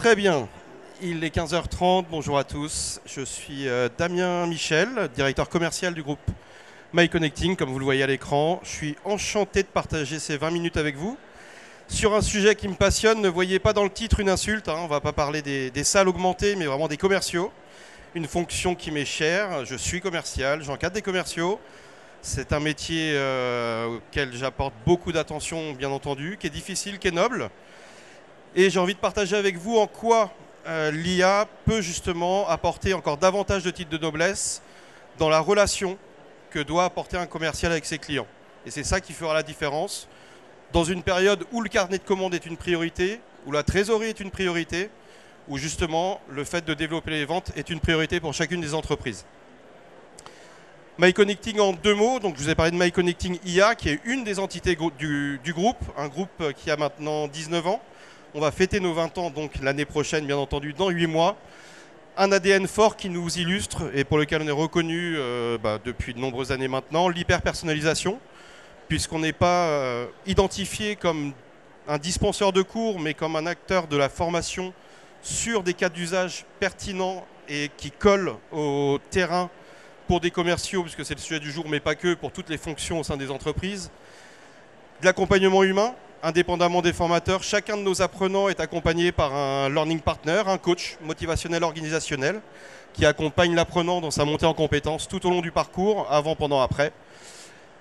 Très bien, il est 15h30, bonjour à tous. Je suis Damien Michel, directeur commercial du groupe MyConnecting, comme vous le voyez à l'écran. Je suis enchanté de partager ces 20 minutes avec vous sur un sujet qui me passionne. Ne voyez pas dans le titre une insulte, hein. On ne va pas parler des salles augmentées, mais vraiment des commerciaux. Une fonction qui m'est chère, je suis commercial, j'encadre des commerciaux. C'est un métier auquel j'apporte beaucoup d'attention, bien entendu, qui est difficile, qui est noble. Et j'ai envie de partager avec vous en quoi l'IA peut justement apporter encore davantage de titres de noblesse dans la relation que doit apporter un commercial avec ses clients. Et c'est ça qui fera la différence. Dans une période où le carnet de commandes est une priorité, où la trésorerie est une priorité, où justement le fait de développer les ventes est une priorité pour chacune des entreprises. MyConnecting en deux mots, donc je vous ai parlé de MyConnecting IA qui est une des entités du groupe, un groupe qui a maintenant 19 ans. On va fêter nos 20 ans donc l'année prochaine, bien entendu, dans 8 mois. Un ADN fort qui nous illustre et pour lequel on est reconnu depuis de nombreuses années maintenant, l'hyper-personnalisation, puisqu'on n'est pas identifié comme un dispenseur de cours, mais comme un acteur de la formation sur des cas d'usage pertinents et qui collent au terrain pour des commerciaux, puisque c'est le sujet du jour, mais pas que, pour toutes les fonctions au sein des entreprises. De l'accompagnement humain, indépendamment des formateurs, chacun de nos apprenants est accompagné par un learning partner, un coach motivationnel organisationnel, qui accompagne l'apprenant dans sa montée en compétences tout au long du parcours, avant, pendant, après.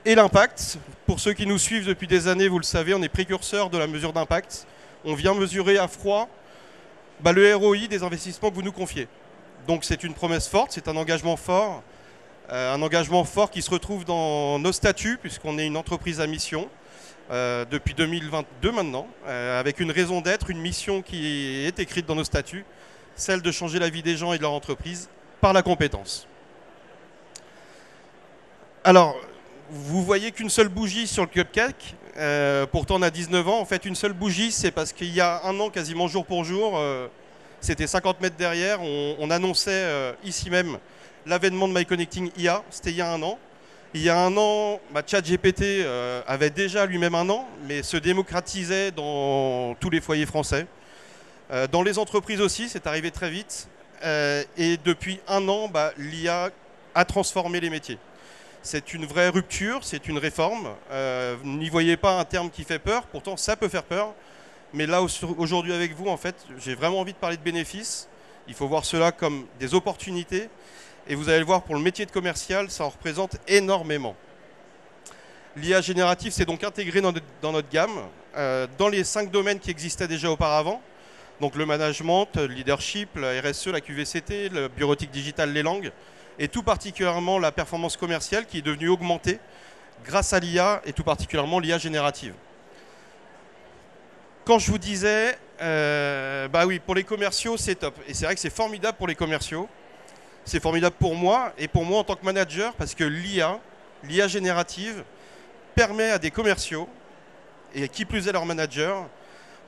Et l'impact, pour ceux qui nous suivent depuis des années, vous le savez, on est précurseur de la mesure d'impact. On vient mesurer à froid le ROI des investissements que vous nous confiez. Donc c'est une promesse forte, c'est un engagement fort qui se retrouve dans nos statuts, puisqu'on est une entreprise à mission, depuis 2022 maintenant, avec une raison d'être, une mission qui est écrite dans nos statuts, celle de changer la vie des gens et de leur entreprise par la compétence. Alors, vous voyez qu'une seule bougie sur le cupcake, pourtant on a 19 ans, en fait une seule bougie, c'est parce qu'il y a un an, quasiment jour pour jour, c'était 50 mètres derrière, on annonçait ici même l'avènement de MyConnecting IA, c'était il y a un an. Il y a un an, ChatGPT avait déjà lui-même un an, mais se démocratisait dans tous les foyers français. Dans les entreprises aussi, c'est arrivé très vite. Et depuis un an, l'IA a transformé les métiers. C'est une vraie rupture, c'est une réforme. Vous n'y voyez pas un terme qui fait peur, pourtant ça peut faire peur. Mais là, aujourd'hui avec vous, en fait, j'ai vraiment envie de parler de bénéfices. Il faut voir cela comme des opportunités. Et vous allez le voir, pour le métier de commercial, ça en représente énormément. L'IA générative s'est donc intégrée dans notre gamme, dans les 5 domaines qui existaient déjà auparavant. Donc le management, le leadership, la RSE, la QVCT, le bureautique digital, les langues, et tout particulièrement la performance commerciale qui est devenue augmentée grâce à l'IA, et tout particulièrement l'IA générative. Quand je vous disais, oui, pour les commerciaux, c'est top. Et c'est vrai que c'est formidable pour les commerciaux. C'est formidable pour moi et pour moi en tant que manager parce que l'IA générative permet à des commerciaux, et qui plus est leurs managers,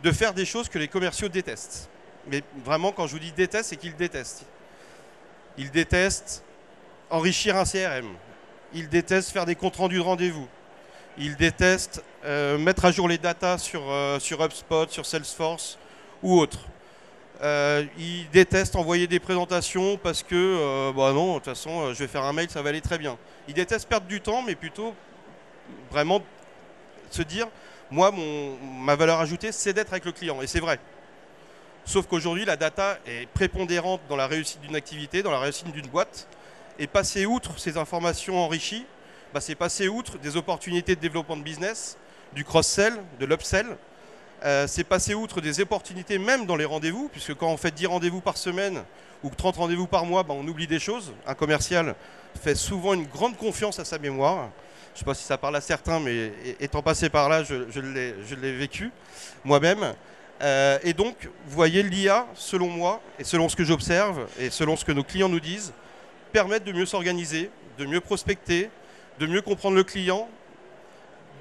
de faire des choses que les commerciaux détestent. Mais vraiment, quand je vous dis détestent, c'est qu'ils détestent. Ils détestent enrichir un CRM. Ils détestent faire des comptes rendus de rendez-vous. Ils détestent mettre à jour les datas sur HubSpot, sur Salesforce ou autre. Ils détestent envoyer des présentations parce que, non, de toute façon, je vais faire un mail, ça va aller très bien. Ils détestent perdre du temps, mais plutôt vraiment se dire, moi, ma valeur ajoutée, c'est d'être avec le client. Et c'est vrai. Sauf qu'aujourd'hui, la data est prépondérante dans la réussite d'une activité, dans la réussite d'une boîte. Et passer outre ces informations enrichies, c'est passer outre des opportunités de développement de business, du cross-sell, de l'upsell. C'est passer outre des opportunités même dans les rendez-vous, puisque quand on fait 10 rendez-vous par semaine ou 30 rendez-vous par mois, on oublie des choses. Un commercial fait souvent une grande confiance à sa mémoire. Je ne sais pas si ça parle à certains, mais étant passé par là, je l'ai vécu moi-même. Et donc, vous voyez, l'IA, selon moi, et selon ce que j'observe, et selon ce que nos clients nous disent, permettent de mieux s'organiser, de mieux prospecter, de mieux comprendre le client,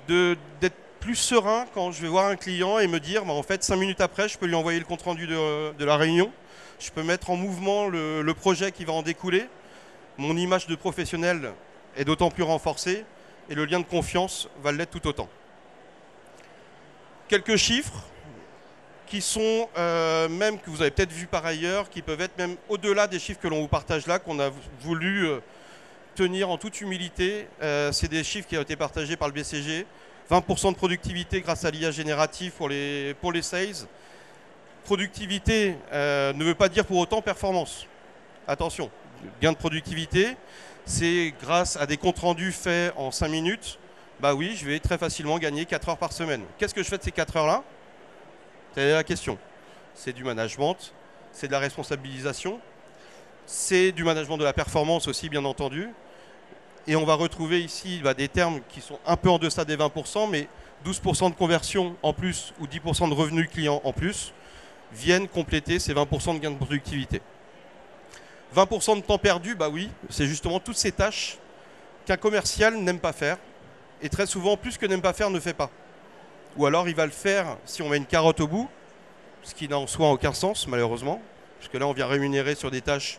d'être plus serein quand je vais voir un client et me dire, en fait, 5 minutes après, je peux lui envoyer le compte-rendu de la réunion. Je peux mettre en mouvement le projet qui va en découler. Mon image de professionnel est d'autant plus renforcée et le lien de confiance va l'être tout autant. Quelques chiffres qui sont même, que vous avez peut-être vu par ailleurs, qui peuvent être même au-delà des chiffres que l'on vous partage là, qu'on a voulu tenir en toute humilité. C'est des chiffres qui ont été partagés par le BCG. 20% de productivité grâce à l'IA générative pour les sales. Productivité ne veut pas dire pour autant performance. Attention, gain de productivité, c'est grâce à des comptes rendus faits en 5 minutes. Bah oui, je vais très facilement gagner 4 heures par semaine. Qu'est-ce que je fais de ces 4 heures-là? C'est la question. C'est du management, c'est de la responsabilisation, c'est du management de la performance aussi, bien entendu. Et on va retrouver ici des termes qui sont un peu en deçà des 20%, mais 12% de conversion en plus ou 10% de revenus clients en plus viennent compléter ces 20% de gain de productivité. 20% de temps perdu, bah oui, c'est justement toutes ces tâches qu'un commercial n'aime pas faire. Et très souvent, plus que n'aime pas faire, ne fait pas. Ou alors il va le faire si on met une carotte au bout, ce qui n'a en soi aucun sens, malheureusement. Parce que là, on vient rémunérer sur des tâches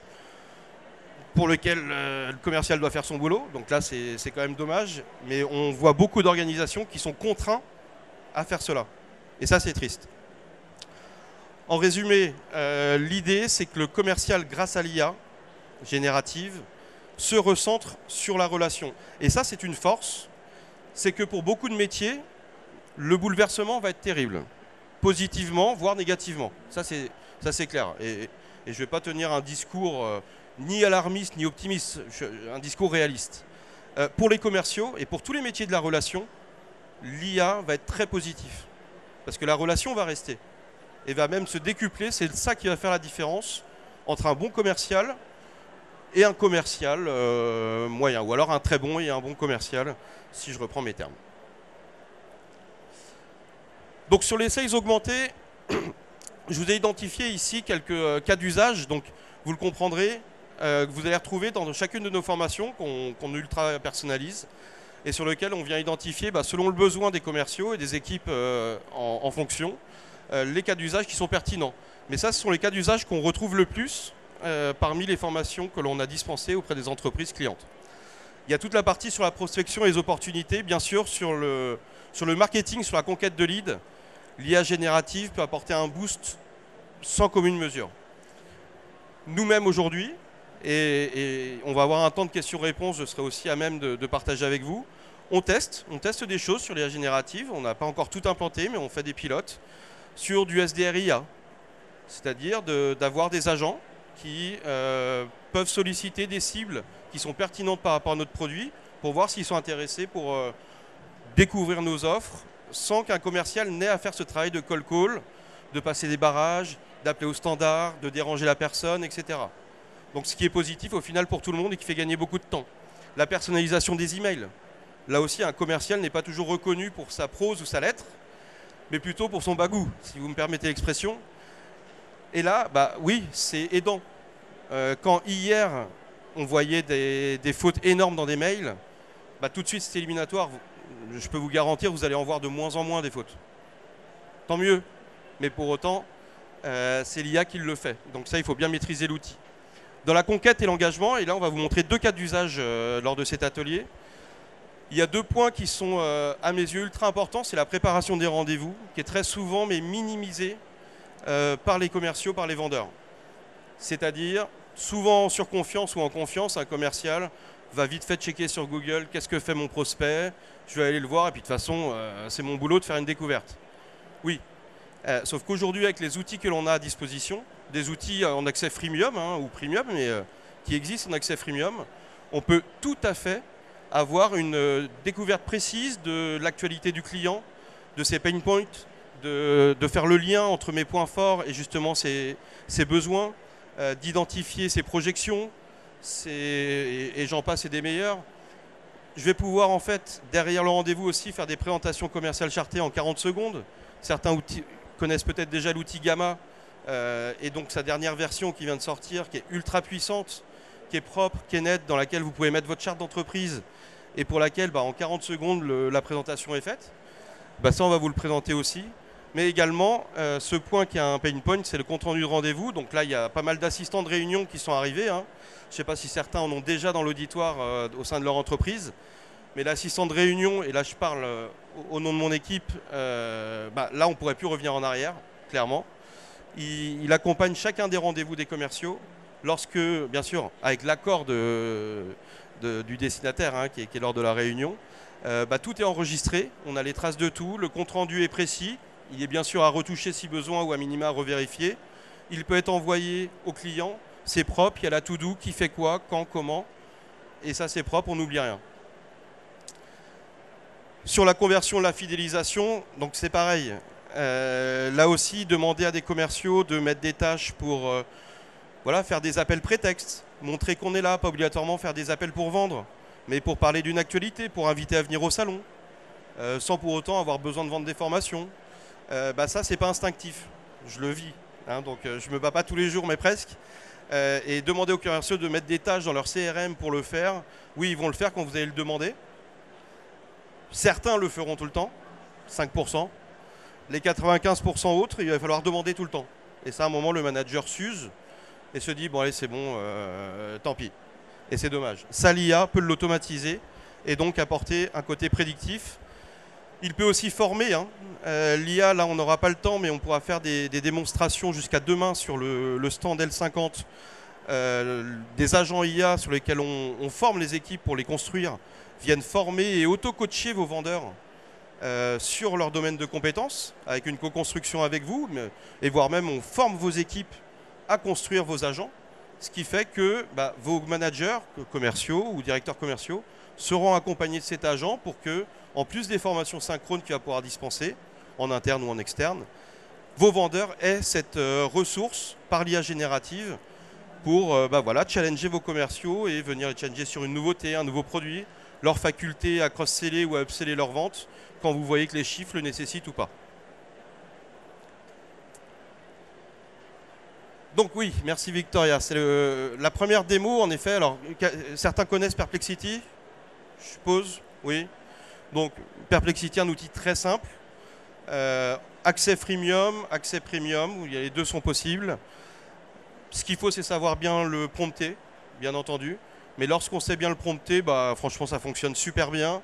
pour lesquelles le commercial doit faire son boulot. Donc là, c'est quand même dommage. Mais on voit beaucoup d'organisations qui sont contraints à faire cela. Et ça, c'est triste. En résumé, l'idée, c'est que le commercial, grâce à l'IA générative, se recentre sur la relation. Et ça, c'est une force. C'est que pour beaucoup de métiers, le bouleversement va être terrible. Positivement, voire négativement. Ça, c'est clair. Et je ne vais pas tenir un discours ni alarmiste, ni optimiste, un discours réaliste. Pour les commerciaux et pour tous les métiers de la relation, l'IA va être très positif. Parce que la relation va rester. Et va même se décupler. C'est ça qui va faire la différence entre un bon commercial et un commercial moyen. Ou alors un très bon et un bon commercial, si je reprends mes termes. Donc sur les sales augmentés, je vous ai identifié ici quelques cas d'usage. Donc vous le comprendrez, que vous allez retrouver dans chacune de nos formations qu'on ultra personnalise et sur lesquelles on vient identifier, selon le besoin des commerciaux et des équipes en fonction, les cas d'usage qui sont pertinents. Mais ça, ce sont les cas d'usage qu'on retrouve le plus parmi les formations que l'on a dispensées auprès des entreprises clientes. Il y a toute la partie sur la prospection et les opportunités, bien sûr, sur le marketing, sur la conquête de leads. L'IA générative peut apporter un boost sans commune mesure. Nous-mêmes aujourd'hui, et on va avoir un temps de questions-réponses, je serai aussi à même de partager avec vous, on teste des choses sur l'IA générative. On n'a pas encore tout implanté, mais on fait des pilotes sur du SDR-IA, c'est-à-dire d'avoir des agents qui peuvent solliciter des cibles qui sont pertinentes par rapport à notre produit pour voir s'ils sont intéressés pour découvrir nos offres sans qu'un commercial n'ait à faire ce travail de call call, de passer des barrages, d'appeler au standard, de déranger la personne, etc. Donc ce qui est positif au final pour tout le monde et qui fait gagner beaucoup de temps. La personnalisation des emails. Là aussi, un commercial n'est pas toujours reconnu pour sa prose ou sa lettre, mais plutôt pour son bagou, si vous me permettez l'expression. Et là, oui, c'est aidant. Quand hier, on voyait des fautes énormes dans des mails, tout de suite, c'est éliminatoire. Je peux vous garantir, vous allez en voir de moins en moins des fautes. Tant mieux. Mais pour autant, c'est l'IA qui le fait. Donc ça, il faut bien maîtriser l'outil. Dans la conquête et l'engagement, et là, on va vous montrer deux cas d'usage lors de cet atelier. Il y a deux points qui sont, à mes yeux, ultra importants. C'est la préparation des rendez-vous, qui est très souvent mais minimisée par les commerciaux, par les vendeurs. C'est-à-dire, souvent en surconfiance ou en confiance, un commercial va vite fait checker sur Google qu'est-ce que fait mon prospect, je vais aller le voir et puis de toute façon, c'est mon boulot de faire une découverte. Oui, sauf qu'aujourd'hui, avec les outils que l'on a à disposition, des outils en accès freemium ou premium, mais qui existent en accès freemium, on peut tout à fait avoir une découverte précise de l'actualité du client, de ses pain points, de faire le lien entre mes points forts et justement ses besoins, d'identifier ses projections, et j'en passe et des meilleurs. Je vais pouvoir en fait, derrière le rendez-vous aussi, faire des présentations commerciales chartées en 40 secondes. Certains connaissent peut-être déjà l'outil Gamma et donc sa dernière version qui vient de sortir, qui est ultra puissante, qui est propre, qui est nette, dans laquelle vous pouvez mettre votre charte d'entreprise et pour laquelle en 40 secondes la présentation est faite. Ça, on va vous le présenter aussi. Mais également, ce point qui a un pain point, c'est le compte-rendu de rendez-vous. Donc là, il y a pas mal d'assistants de réunion qui sont arrivés. Je ne sais pas si certains en ont déjà dans l'auditoire au sein de leur entreprise. Mais l'assistant de réunion, et là je parle au nom de mon équipe, là on ne pourrait plus revenir en arrière, clairement. Il accompagne chacun des rendez-vous des commerciaux lorsque, bien sûr, avec l'accord du destinataire qui est lors de la réunion, tout est enregistré, on a les traces de tout, le compte-rendu est précis, il est bien sûr à retoucher si besoin ou à minima à revérifier. Il peut être envoyé au client, c'est propre, il y a la to-do, qui fait quoi, quand, comment, et ça c'est propre, on n'oublie rien. Sur la conversion, la fidélisation, donc c'est pareil. Là aussi, demander à des commerciaux de mettre des tâches pour faire des appels prétextes, montrer qu'on est là, pas obligatoirement faire des appels pour vendre, mais pour parler d'une actualité, pour inviter à venir au salon, sans pour autant avoir besoin de vendre des formations. Ça, c'est pas instinctif, je le vis. Donc je me bats pas tous les jours, mais presque. Et demander aux commerciaux de mettre des tâches dans leur CRM pour le faire, oui, ils vont le faire quand vous allez le demander. Certains le feront tout le temps, 5%. Les 95% autres, il va falloir demander tout le temps. Et ça, à un moment, le manager s'use et se dit, bon allez, c'est bon, tant pis. Et c'est dommage. Ça, l'IA peut l'automatiser et donc apporter un côté prédictif. Il peut aussi former. L'IA, là, on n'aura pas le temps, mais on pourra faire des démonstrations jusqu'à demain sur le stand L50. Des agents IA sur lesquels on forme les équipes pour les construire, viennent former et auto-coacher vos vendeurs sur leur domaine de compétences, avec une co-construction avec vous, et voire même on forme vos équipes à construire vos agents, ce qui fait que vos managers commerciaux ou directeurs commerciaux seront accompagnés de cet agent pour que, en plus des formations synchrones qu'il va pouvoir dispenser, en interne ou en externe, vos vendeurs aient cette ressource par l'IA générative pour challenger vos commerciaux et venir les challenger sur une nouveauté, un nouveau produit, leur faculté à cross-seller ou à upseller leurs ventes quand vous voyez que les chiffres le nécessitent ou pas. Donc oui, merci Victoria. C'est la première démo en effet. Alors, certains connaissent Perplexity, je suppose, oui. Donc Perplexity, un outil très simple. Accès freemium, accès premium, où les deux sont possibles. Ce qu'il faut, c'est savoir bien le prompter, bien entendu. Mais lorsqu'on sait bien le prompter, franchement, ça fonctionne super bien.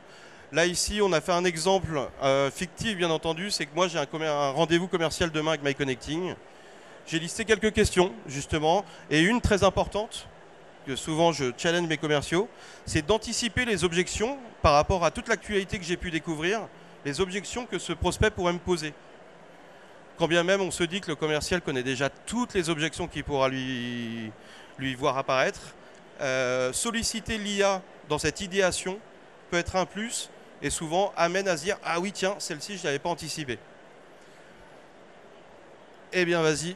Là, ici, on a fait un exemple fictif, bien entendu. C'est que moi, j'ai un rendez-vous commercial demain avec MyConnecting. J'ai listé quelques questions, justement. Et une très importante, que souvent je challenge mes commerciaux, c'est d'anticiper les objections par rapport à toute l'actualité que j'ai pu découvrir, les objections que ce prospect pourrait me poser. Quand bien même on se dit que le commercial connaît déjà toutes les objections qu'il pourra lui voir apparaître, solliciter l'IA dans cette idéation peut être un plus et souvent amène à se dire « Ah oui, tiens, celle-ci, je ne l'avais pas anticipée. » Eh bien, vas-y,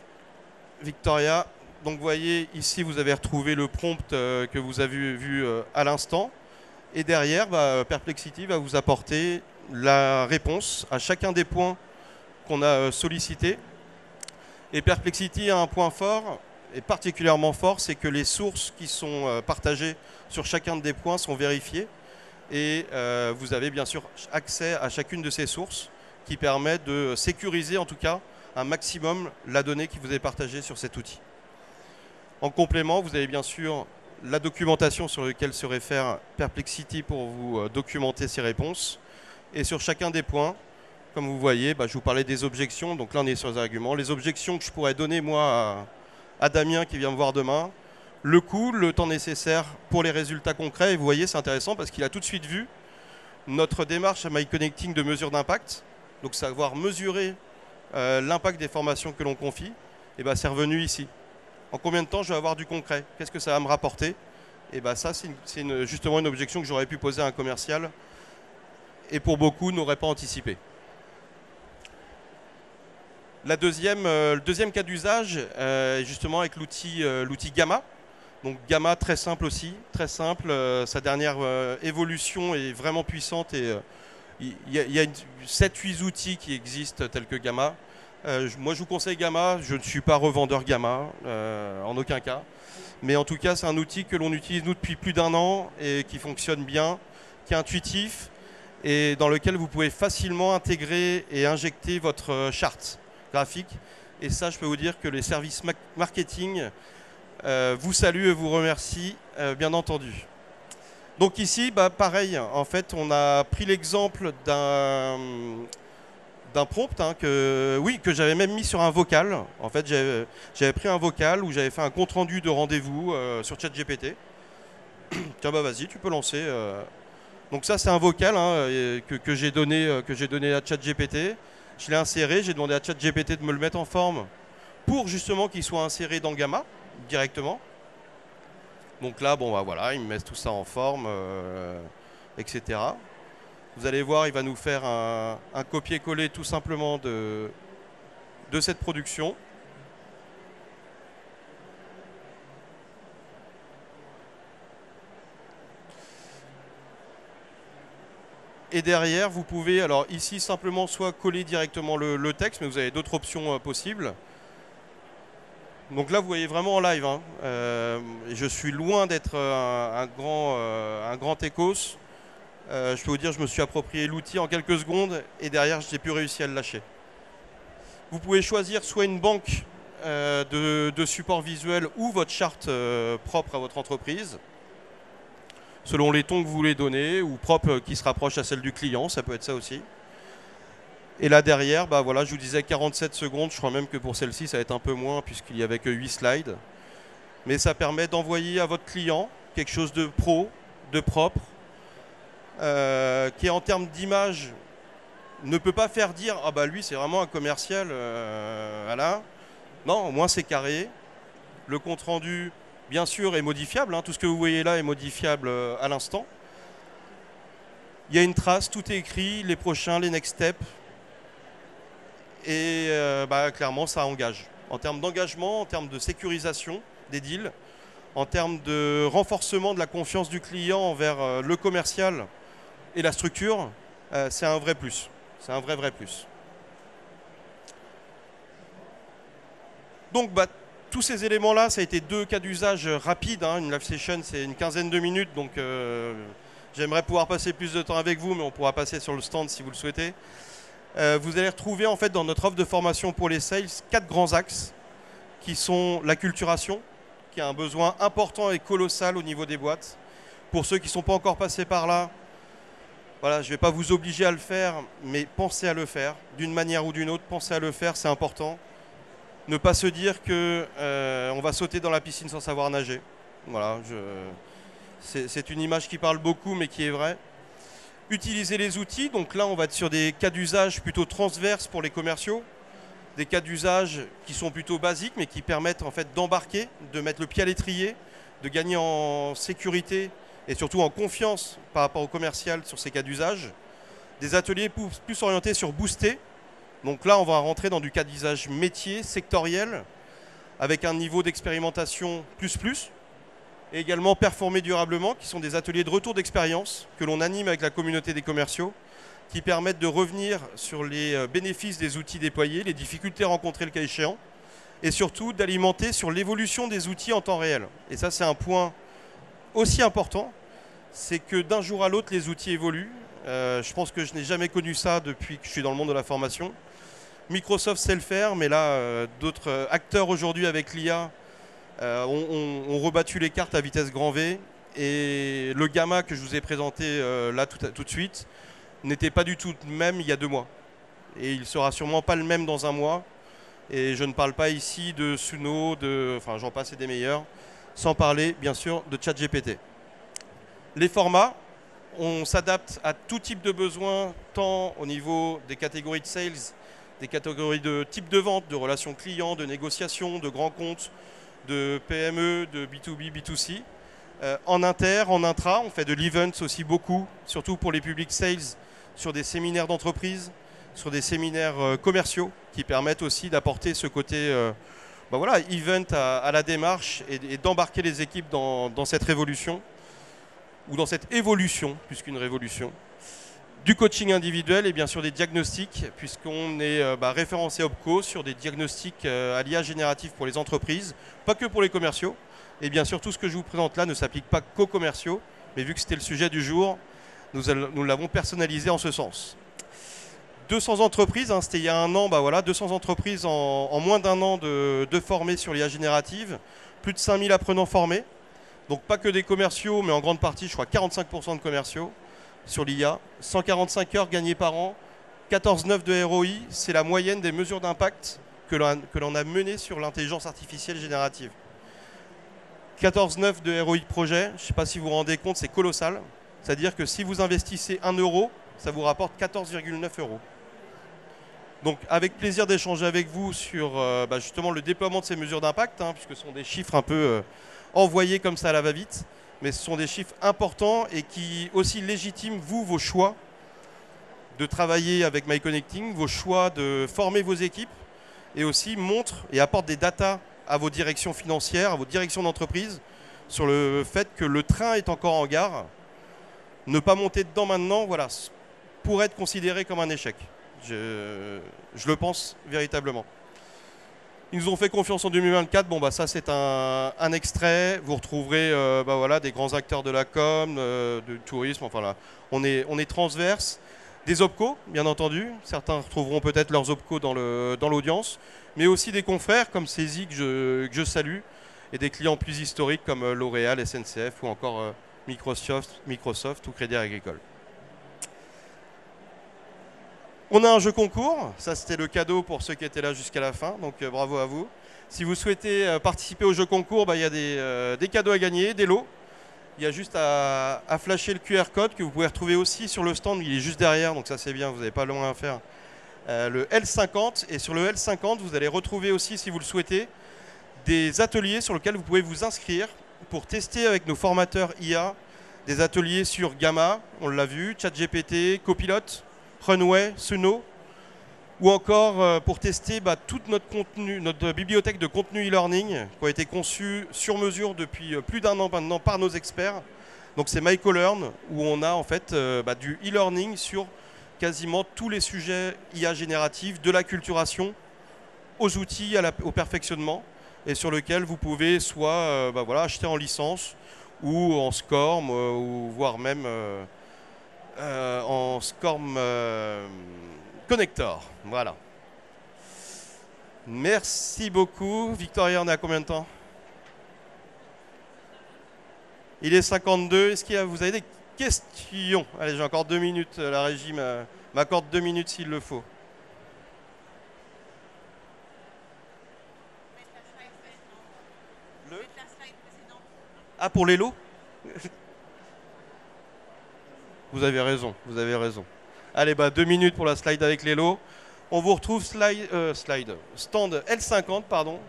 Victoria. Donc, vous voyez, ici, vous avez retrouvé le prompt que vous avez vu à l'instant. Et derrière, Perplexity va vous apporter la réponse à chacun des points qu'on a sollicités. Et Perplexity a un point fort, et particulièrement fort, c'est que les sources qui sont partagées sur chacun des points sont vérifiées. Et vous avez bien sûr accès à chacune de ces sources qui permet de sécuriser en tout cas un maximum la donnée qui vous est partagée sur cet outil. En complément, vous avez bien sûr la documentation sur laquelle se réfère Perplexity pour vous documenter ces réponses. Et sur chacun des points, comme vous voyez, je vous parlais des objections. Donc là, on est sur les arguments. Les objections que je pourrais donner, moi, à Damien qui vient me voir demain. Le coût, le temps nécessaire pour les résultats concrets. Et vous voyez, c'est intéressant parce qu'il a tout de suite vu notre démarche à MyConnecting de mesure d'impact. Donc, savoir mesurer l'impact des formations que l'on confie. Et c'est revenu ici. En combien de temps je vais avoir du concret? Qu'est-ce que ça va me rapporter? Et ça, c'est justement une objection que j'aurais pu poser à un commercial et pour beaucoup n'aurait pas anticipé. Le deuxième cas d'usage est justement avec l'outil Gamma. Donc Gamma, très simple aussi, très simple. Sa dernière évolution est vraiment puissante et il y a 7-8 outils qui existent tels que Gamma. Moi, je vous conseille Gamma. Je ne suis pas revendeur Gamma, en aucun cas. Mais en tout cas, c'est un outil que l'on utilise nous depuis plus d'1 an et qui fonctionne bien, qui est intuitif et dans lequel vous pouvez facilement intégrer et injecter votre charte graphique. Et ça, je peux vous dire que les services marketing vous saluent et vous remercient, bien entendu. Donc ici, pareil, en fait, on a pris l'exemple d'un prompt hein, que j'avais même mis sur un vocal. En fait, j'avais pris un vocal où j'avais fait un compte-rendu de rendez-vous sur ChatGPT. Tiens, bah vas-y, tu peux lancer. Donc ça, c'est un vocal hein, que j'ai donné à ChatGPT. Je l'ai inséré, j'ai demandé à ChatGPT de me le mettre en forme pour justement qu'il soit inséré dans Gamma directement. Donc là, bon, bah voilà, il me met tout ça en forme, etc. Vous allez voir, il va nous faire un copier-coller tout simplement de cette production. Et derrière, vous pouvez, alors ici, simplement soit coller directement le texte, mais vous avez d'autres options possibles. Donc là, vous voyez vraiment en live. Hein. Je suis loin d'être un grand techos. Je peux vous dire, je me suis approprié l'outil en quelques secondes et derrière, je n'ai plus réussi à le lâcher. Vous pouvez choisir soit une banque de support visuel ou votre charte propre à votre entreprise, selon les tons que vous voulez donner, ou propre qui se rapproche à celle du client, ça peut être ça aussi. Et là derrière, bah voilà, je vous disais 47 secondes, je crois même que pour celle-ci ça va être un peu moins puisqu'il n'y avait que 8 slides. Mais ça permet d'envoyer à votre client quelque chose de pro, de propre, qui en termes d'image ne peut pas faire dire « Ah bah lui c'est vraiment un commercial, voilà ». Non, au moins c'est carré. Le compte rendu, bien sûr, est modifiable. Hein. Tout ce que vous voyez là est modifiable à l'instant. Il y a une trace, tout est écrit, les prochains, les next steps. Et bah, clairement, ça engage. En termes d'engagement, en termes de sécurisation des deals, en termes de renforcement de la confiance du client envers le commercial et la structure, c'est un vrai plus. C'est un vrai plus. Donc, bah, tous ces éléments-là, ça a été 2 cas d'usage rapides. Hein. Une live session, c'est une quinzaine de minutes. Donc, j'aimerais pouvoir passer plus de temps avec vous, mais on pourra passer sur le stand si vous le souhaitez. Vous allez retrouver, en fait, dans notre offre de formation pour les sales, 4 grands axes qui sont l'acculturation, qui a un besoin important et colossal au niveau des boîtes. Pour ceux qui ne sont pas encore passés par là, voilà, je ne vais pas vous obliger à le faire, mais pensez à le faire. D'une manière ou d'une autre, pensez à le faire, c'est important. Ne pas se dire qu'on va sauter dans la piscine sans savoir nager. Voilà, c'est une image qui parle beaucoup, mais qui est vraie. Utiliser les outils, donc là on va être sur des cas d'usage plutôt transverses pour les commerciaux. Des cas d'usage qui sont plutôt basiques, mais qui permettent en fait d'embarquer, de mettre le pied à l'étrier, de gagner en sécurité et surtout en confiance par rapport au commercial sur ces cas d'usage. Des ateliers plus orientés sur booster. Donc là, on va rentrer dans du cas d'usage métier, sectoriel, avec un niveau d'expérimentation plus, et également performer durablement, qui sont des ateliers de retour d'expérience que l'on anime avec la communauté des commerciaux, qui permettent de revenir sur les bénéfices des outils déployés, les difficultés rencontrées le cas échéant, et surtout d'alimenter sur l'évolution des outils en temps réel. Et ça, c'est un point aussi important, c'est que d'un jour à l'autre, les outils évoluent. Je pense que je n'ai jamais connu ça depuis que je suis dans le monde de la formation. Microsoft sait le faire, mais là, d'autres acteurs aujourd'hui avec l'IA ont rebattu les cartes à vitesse grand V. Et le Gamma que je vous ai présenté là tout de suite n'était pas du tout le même il y a 2 mois. Et il ne sera sûrement pas le même dans 1 mois. Et je ne parle pas ici de Suno, enfin j'en passe et des meilleurs, sans parler bien sûr de ChatGPT. Les formats, on s'adapte à tout type de besoin, tant au niveau des catégories de sales, des catégories de type de vente, de relations clients, de négociations, de grands comptes, de PME, de B2B, B2C. En inter, en intra, on fait de l'event aussi beaucoup, surtout pour les public sales, sur des séminaires d'entreprise, sur des séminaires commerciaux, qui permettent aussi d'apporter ce côté ben voilà, event à la démarche et d'embarquer les équipes dans cette révolution, ou dans cette évolution, plus qu'une révolution. Du coaching individuel et bien sûr des diagnostics, puisqu'on est référencé OPCO sur des diagnostics à l'IA générative pour les entreprises, pas que pour les commerciaux. Et bien sûr, tout ce que je vous présente là ne s'applique pas qu'aux commerciaux, mais vu que c'était le sujet du jour, nous l'avons personnalisé en ce sens. 200 entreprises, hein, c'était il y a 1 an, 200 entreprises en moins d'1 an de formés sur l'IA générative, plus de 5000 apprenants formés, donc pas que des commerciaux, mais en grande partie, je crois, 45% de commerciaux sur l'IA, 145 heures gagnées par an 14,9 de ROI, c'est la moyenne des mesures d'impact que l'on a menées sur l'intelligence artificielle générative. 14,9 de ROI de projet, je ne sais pas si vous vous rendez compte, c'est colossal. C'est-à-dire que si vous investissez 1 euro, ça vous rapporte 14,9 euros. Donc avec plaisir d'échanger avec vous sur justement le déploiement de ces mesures d'impact, puisque ce sont des chiffres un peu envoyés comme ça à la va-vite, mais ce sont des chiffres importants et qui aussi légitiment vos choix de travailler avec MyConnecting, vos choix de former vos équipes, et aussi montrent et apportent des datas à vos directions financières, à vos directions d'entreprise, sur le fait que le train est encore en gare. Ne pas monter dedans maintenant, voilà, pourrait être considéré comme un échec. Je le pense véritablement. Ils nous ont fait confiance en 2024. Bon, ça c'est un extrait. Vous retrouverez voilà, des grands acteurs de la com, du tourisme. Enfin là, on est transverse. Des OPCO, bien entendu. Certains retrouveront peut-être leurs OPCO dans l'audience. Mais aussi des confrères comme CESI que je salue. Et des clients plus historiques comme L'Oréal, SNCF ou encore Microsoft ou Crédit Agricole. On a un jeu concours, ça c'était le cadeau pour ceux qui étaient là jusqu'à la fin, donc bravo à vous. Si vous souhaitez participer au jeu concours, il y a des cadeaux à gagner, des lots. Il y a juste à flasher le QR code que vous pouvez retrouver aussi sur le stand, il est juste derrière, donc ça c'est bien, vous n'avez pas loin à faire. Le L50, et sur le L50, vous allez retrouver aussi, si vous le souhaitez, des ateliers sur lesquels vous pouvez vous inscrire pour tester avec nos formateurs IA, des ateliers sur Gamma, on l'a vu, ChatGPT, Copilot, Runway, Suno, ou encore pour tester tout notre contenu, notre bibliothèque de contenu e-learning qui a été conçue sur mesure depuis plus d'1 an maintenant par nos experts. Donc c'est MyCoLearn où on a en fait du e-learning sur quasiment tous les sujets IA génératifs, de l'acculturation aux outils, au perfectionnement, et sur lequel vous pouvez soit acheter en licence ou en SCORM, ou voire même en SCORM Connector. Voilà. Merci beaucoup. Victoria, on est à combien de temps? Il est 52. Est-ce que vous avez des questions? Allez, j'ai encore 2 minutes. La régie m'accorde 2 minutes s'il le faut. Ah, pour les lots? Vous avez raison, vous avez raison. Allez, 2 minutes pour la slide avec les lots. On vous retrouve stand L50, pardon,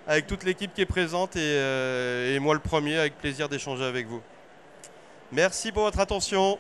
avec toute l'équipe qui est présente et moi le premier, avec plaisir d'échanger avec vous. Merci pour votre attention.